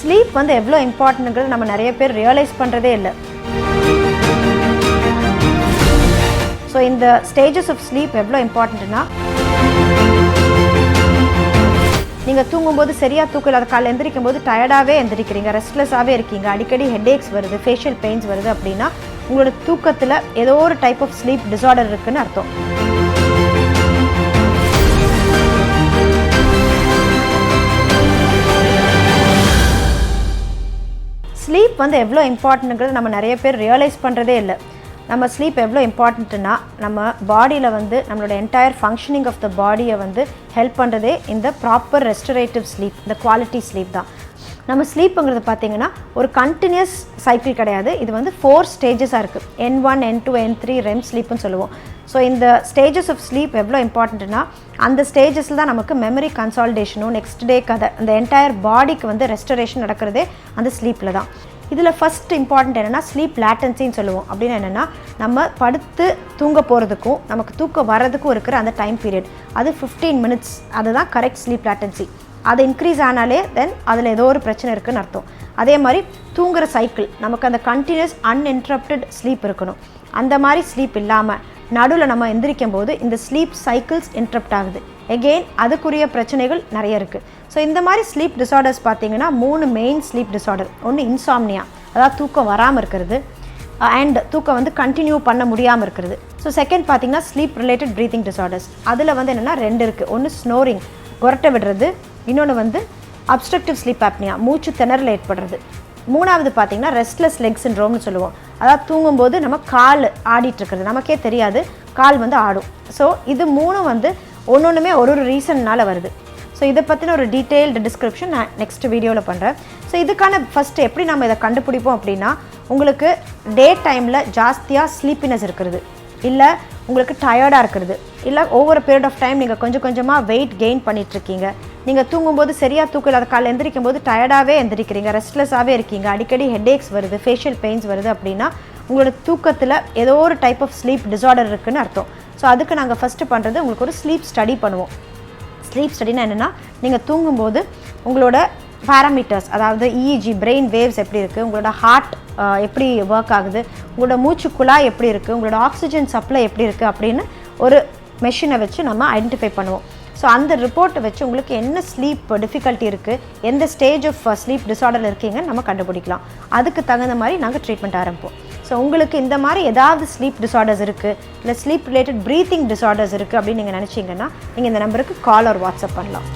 Sleep வந்து எவ்வளோ இம்பார்ட்டன்ட்ங்கிறது நம்ம நிறைய பேர் ரியலைஸ் பண்ணுறதே இல்லை. ஸோ இந்த ஸ்டேஜஸ் ஆஃப் ஸ்லீப் எவ்வளோ இம்பார்ட்டண்ட்னா, நீங்கள் தூங்கும்போது சரியாக தூக்கம் இல்லாத காலையில் எந்திரிக்கும் போது டயர்டாகவே எந்திரிக்கிறீங்க, ரெஸ்ட்லெஸ்ஸாகவே இருக்கீங்க, அடிக்கடி ஹெட்ஏக்ஸ் வருது, ஃபேஷியல் பெயின்ஸ் வருது அப்படின்னா உங்களோட தூக்கத்தில் ஏதோ ஒரு டைப் ஆஃப் ஸ்லீப் டிஸார்டர் இருக்குன்னு அர்த்தம். ஸ்லீப் வந்து எவ்வளோ இம்பார்ட்டன்ட்ங்கிறது நம்ம நிறைய பேர் ரியலைஸ் பண்ணுறதே இல்லை. நம்ம ஸ்லீப் எவ்வளோ இம்பார்ட்டண்ட்டுன்னா, நம்ம பாடியில் வந்து நம்மளோட என்டையர் ஃபங்க்ஷனிங் ஆஃப் த பாடியை வந்து ஹெல்ப் பண்ணுறதே இந்த ப்ராப்பர் ரெஸ்டரேட்டிவ் ஸ்லீப், இந்த குவாலிட்டி ஸ்லீப் தான். நம்ம ஸ்லீப்புங்கிறது பார்த்திங்கன்னா ஒரு கண்டினியூஸ் சைக்கிள் கிடையாது. இது வந்து 4 ஸ்டேஜஸாக இருக்குது. N1, N2, N3 ரெம் ஸ்லீப்புன்னு சொல்லுவோம். ஸோ இந்த ஸ்டேஜஸ் ஆஃப் ஸ்லீப் எவ்வளோ இம்பார்ட்டண்ட்னா, அந்த ஸ்டேஜஸில் தான் நமக்கு மெமரி கன்சாலிடேஷனும் நெக்ஸ்ட் டே கதை அந்த என்டையர் பாடிக்கு வந்து ரெஸ்டரேஷன் நடக்கிறதே அந்த ஸ்லீப்பில் தான். இதில் ஃபஸ்ட் இம்பார்ட்டண்ட் என்னென்னா ஸ்லீப் லேட்டன்சின்னு சொல்லுவோம். அப்படின்னு என்னென்னா, நம்ம படுத்து தூங்க போகிறதுக்கும் நமக்கு தூக்கம் வர்றதுக்கும் இருக்கிற அந்த டைம் பீரியட், அது 15 மினிட்ஸ். அதுதான் கரெக்ட் ஸ்லீப் லேட்டன்சி. அது இன்க்ரீஸ் ஆனாலே தென் அதில் ஏதோ ஒரு பிரச்சனை இருக்குதுன்னு அர்த்தம். அதே மாதிரி தூங்குகிற சைக்கிள், நமக்கு அந்த கண்டினியூஸ் அன்இன்டரப்டட் ஸ்லீப் இருக்கணும். அந்த மாதிரி ஸ்லீப் இல்லாமல் நடுவில் நம்ம எந்திரிக்கும் போது இந்த ஸ்லீப் சைக்கிள்ஸ் இன்டரப்ட் ஆகுது. எகெயின் அதுக்குரிய பிரச்சனைகள் நிறைய இருக்குது. ஸோ இந்த மாதிரி ஸ்லீப் டிஸார்டர்ஸ் பார்த்திங்கன்னா 3 மெயின் ஸ்லீப் டிஸார்டர். ஒன்று இன்சாம்னியா, அதாவது தூக்கம் வராமல் இருக்கிறது, அண்ட் தூக்கம் வந்து கண்டினியூ பண்ண முடியாமல் இருக்கிறது. ஸோ செகண்ட் பார்த்திங்கன்னா ஸ்லீப் ரிலேட்டட் ப்ரீத்திங் டிஸார்டர்ஸ். அதில் வந்து என்னென்னா 2 இருக்குது. ஒன்று ஸ்னோரிங், கொரட்டை விடுறது. இன்னொன்று வந்து obstructive sleep apnea, மூச்சு திணறல் ஏற்படுறது. மூணாவது பார்த்திங்கன்னா ரெஸ்ட்லெஸ் லெக் சிண்ட்ரோம்னு சொல்லுவோம். அதாவது தூங்கும்போது நம்ம கால் ஆடிட்டுருக்கிறது, நமக்கே தெரியாது கால் வந்து ஆடும். ஸோ இது 3 வந்து ஒன்றுமே ஒரு ரீசன்னால் வருது. ஸோ இதை பற்றின ஒரு டீட்டெயில்டு டிஸ்கிரிப்ஷன் நான் நெக்ஸ்ட் வீடியோவில் பண்ணுறேன். ஸோ இதுக்கான ஃபஸ்ட்டு எப்படி நம்ம இதை கண்டுபிடிப்போம் அப்படின்னா, உங்களுக்கு டே டைமில் ஜாஸ்தியாக ஸ்லீப்பினஸ் இருக்கிறது, இல்லை உங்களுக்கு டயர்டாக இருக்கிறது, இல்லை ஓவர் பீரியட் ஆஃப் டைம் நீங்கள் கொஞ்சம் கொஞ்சமாக வெயிட் கெயின் பண்ணிகிட்ருக்கீங்க, நீங்கள் தூங்கும்போது சரியாக தூக்கம் இல்லாத காலையில் எந்திரிக்கும் போது டயர்டாகவே எந்திரிக்கிறீங்க, ரெஸ்ட்லெஸ்ஸாகவே இருக்கீங்க, அடிக்கடி ஹெட்ஏக்ஸ் வருது, ஃபேஷியல் பெயின்ஸ் வருது அப்படின்னா உங்களோட தூக்கத்தில் ஏதோ ஒரு டைப் ஆஃப் ஸ்லீப் டிஸார்டர் இருக்குதுன்னு அர்த்தம். ஸோ அதுக்கு நாங்கள் ஃபஸ்ட்டு பண்ணுறது உங்களுக்கு ஒரு ஸ்லீப் ஸ்டடி பண்ணுவோம். ஸ்லீப் ஸ்டடினா என்னென்னா, நீங்கள் தூங்கும்போது உங்களோட பேராமீட்டர்ஸ், அதாவது இஇஜி பிரெயின் வேவ்ஸ் எப்படி இருக்குது, உங்களோட ஹார்ட் எப்படி ஒர்க் ஆகுது, உங்களோட மூச்சு குழாய் எப்படி இருக்குது, உங்களோட ஆக்சிஜன் சப்ளை எப்படி இருக்குது அப்படின்னு ஒரு மெஷினை வச்சு நம்ம ஐடென்டிஃபை பண்ணுவோம். ஸோ அந்த ரிப்போர்ட்டை வச்சு உங்களுக்கு என்ன ஸ்லீப் டிஃபிகல்ட்டி இருக்குது, எந்த ஸ்டேஜ் ஆஃப் ஸ்லீப் டிஸார்டர் இருக்கீங்கன்னு நம்ம கண்டுபிடிக்கலாம். அதுக்கு தகுந்த மாதிரி நாங்கள் ட்ரீட்மெண்ட் ஆரம்பிப்போம். ஸோ உங்களுக்கு இந்த மாதிரி ஏதாவது ஸ்லீப் டிஸார்டர்ஸ் இருக்குது, இல்லை ஸ்லீப் ரிலேட்டட் ப்ரீத்திங் டிஸார்டர்ஸ் இருக்குது அப்படின்னு நீங்கள் நினச்சிங்கன்னா நீங்கள் இந்த நம்பருக்கு கால் ஆர் வாட்ஸ்அப் பண்ணலாம்.